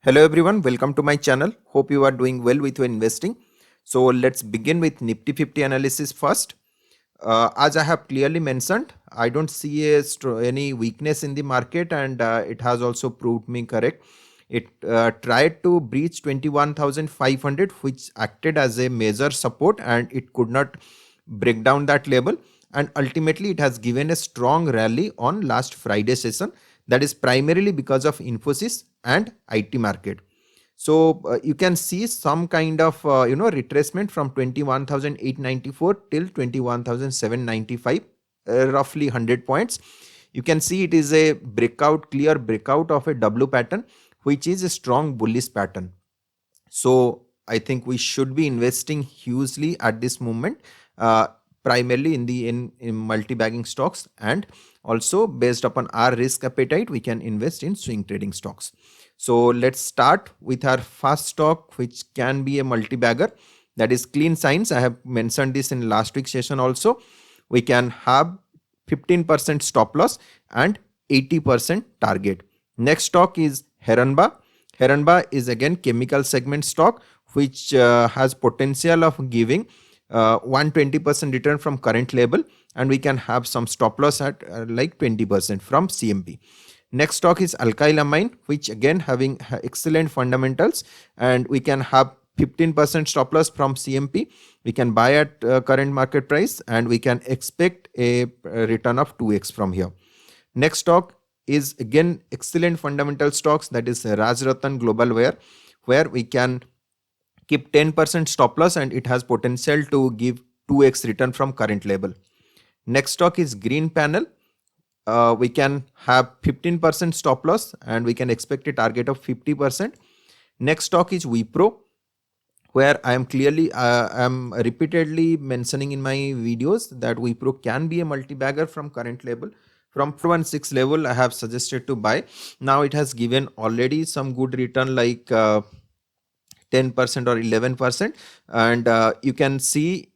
Hello everyone, welcome to my channel. Hope you are doing well with your investing. So let's begin with Nifty 50 analysis first. As I have clearly mentioned, I don't see any weakness in the market, and it has also proved me correct. It tried to breach 21,500, which acted as a major support, and it could not break down that level. And ultimately, it has given a strong rally on last Friday session. That is primarily because of Infosys and IT market. So you can see some kind of retracement from 21,894 till 21,795, roughly 100 points. You can see it is a clear breakout of a W pattern, which is a strong bullish pattern. So I think we should be investing hugely at this moment, primarily in multi-bagging stocks, and also based upon our risk appetite, we can invest in swing trading stocks. So let's start with our first stock, which can be a multi-bagger, that is Clean Science. I have mentioned this in last week's session also. We can have 15% stop loss and 80% target. Next stock is Heranba. Heranba is again chemical segment stock, which has potential of giving 120% return from current level, and we can have some stop loss at like 20% from CMP. Next stock is Alkyl Amine, which again having excellent fundamentals, and we can have 15% stop loss from CMP. We can buy at current market price, and we can expect a return of 2x from here. Next stock is again excellent fundamental stocks, that is Rajratan Global Ware, where we can keep 10% stop loss, and it has potential to give 2x return from current level. Next stock is Green Panel. We can have 15% stop loss, and we can expect a target of 50%. Next stock is Wipro, where I am repeatedly mentioning in my videos that Wipro can be a multi-bagger from current level. From 416 level, I have suggested to buy. Now it has given already some good return, like 10% or 11%, and you can see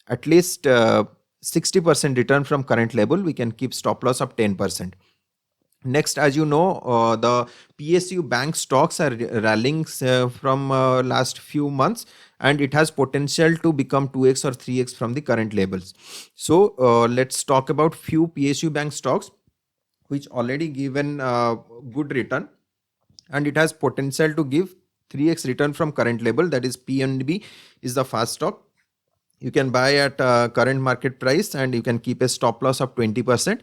at least 60% return from current level. We can keep stop loss of 10%. Next, as you know, the PSU bank stocks are rallying from last few months, and it has potential to become 2x or 3x from the current levels. So let's talk about few PSU bank stocks which already given good return, and it has potential to give 3x return from current level. That is PNB is the first stock. You can buy at current market price, and you can keep a stop loss of 20%.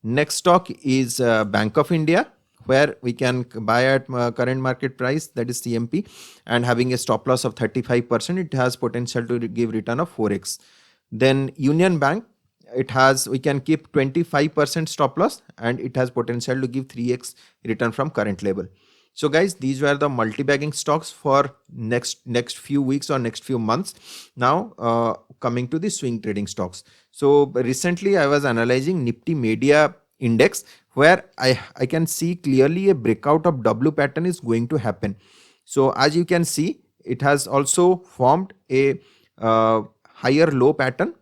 Next stock is Bank of India, where we can buy at current market price, that is CMP, and having a stop loss of 35%. It has potential to give return of 4x. Then Union Bank, we can keep 25% stop loss, and it has potential to give 3x return from current level. So guys, these were the multi-bagging stocks for next few weeks or next few months. Now coming to the swing trading stocks. So recently I was analyzing Nifty Media Index, where I can see clearly a breakout of W pattern is going to happen. So as you can see, it has also formed a higher low pattern.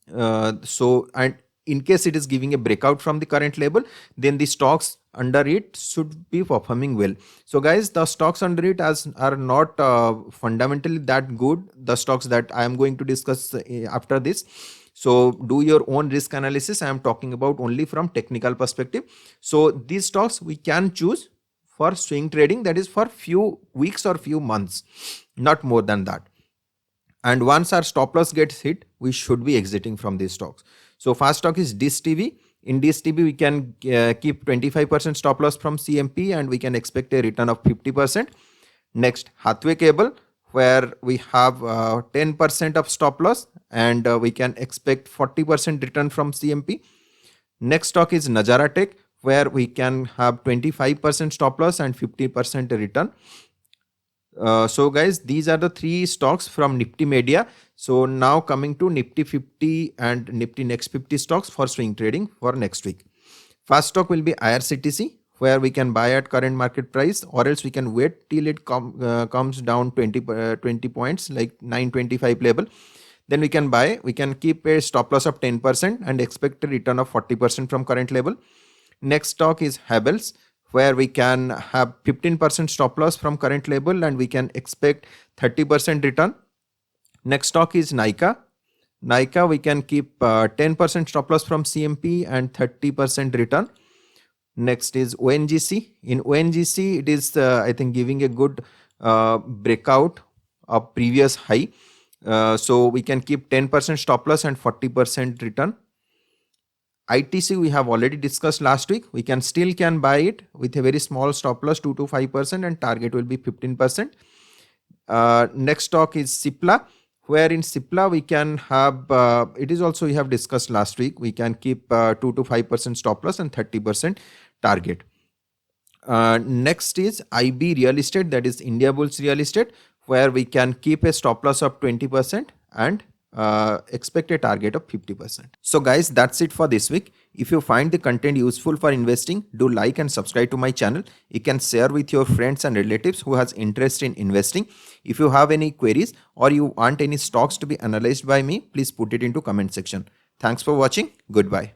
And in case it is giving a breakout from the current level, then the stocks under it should be performing well. So guys, the stocks under it are not fundamentally that good, the stocks that I am going to discuss after this. So do your own risk analysis. I am talking about only from technical perspective. So these stocks we can choose for swing trading, that is for few weeks or few months, not more than that. And once our stop loss gets hit, we should be exiting from these stocks. So first stock is Dish TV. In Dish TV, we can keep 25% stop loss from CMP, and we can expect a return of 50%. Next, Hathway Cable, where we have 10% of stop loss, and we can expect 40% return from CMP. Next stock is Nazara Tech, where we can have 25% stop loss and 50% return. So guys, these are the three stocks from Nifty Media. So now coming to Nifty 50 and Nifty Next 50 stocks for swing trading for next week. First stock will be IRCTC, where we can buy at current market price, or else we can wait till it comes down 20 points, like 925 level. Then we can buy. We can keep a stop loss of 10% and expect a return of 40% from current level. Next stock is Havells, where we can have 15% stop loss from current level and we can expect 30% return. Next stock is Nykaa. Nykaa, we can keep 10% stop loss from CMP and 30% return. Next is ONGC. In ONGC, it is I think giving a good breakout of previous high. So we can keep 10% stop loss and 40% return. ITC we have already discussed last week. We can still buy it with a very small stop loss 2 to 5% and target will be 15%. Next stock is Cipla, where in Cipla we can have, it is also we have discussed last week, we can keep 2 to 5% stop loss and 30% target. Next is IB Real Estate, that is Indiabulls Real Estate, where we can keep a stop loss of 20% and expect a target of 50%. So guys, that's it for this week. If you find the content useful for investing, do like and subscribe to my channel. You can share with your friends and relatives who has interest in investing. If you have any queries or you want any stocks to be analyzed by me, please put it into comment section. Thanks for watching. Goodbye.